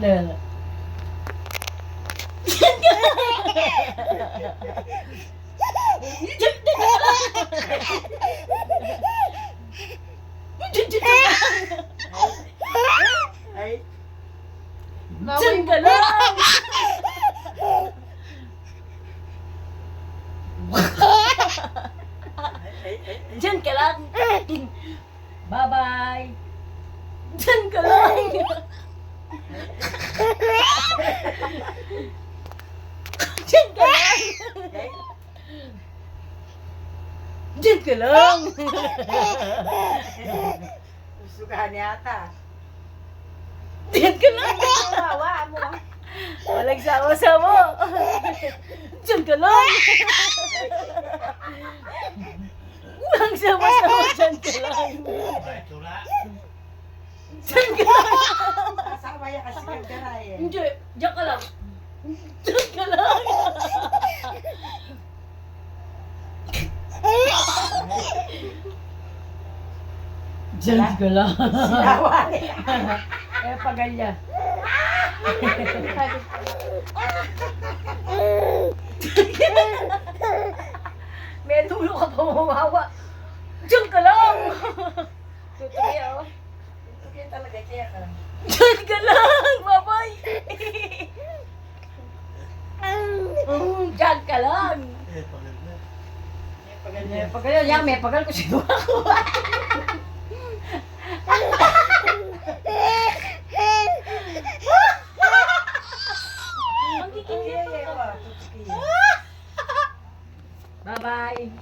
Lala. Ay. Diyan ka lang! Diyan ka lang! Bye-bye! Diyan ka lang! Diyan ka lang! Diyan ka lang! Sugahan yata. Diyan ka lang! Kawawa mo. Walang sama-sama! Diyan ka lang! Walang sama-sama! Diyan ka lang! Diyan ka lang! Kasama yan kasi kang garay eh. Hindi! Diyan ka lang! Diyan ka lang! Diyan ka lang! Sinawa niya. Eh, pagalya. May dulo ka pa mamawa. Diyan ka lang! Tutuloy ako. Kaya talaga kaya ka. Diyan ka lang! Bye-bye! Diyan ka lang! Paganda. May pagal yan, may pagal ko siguro ako.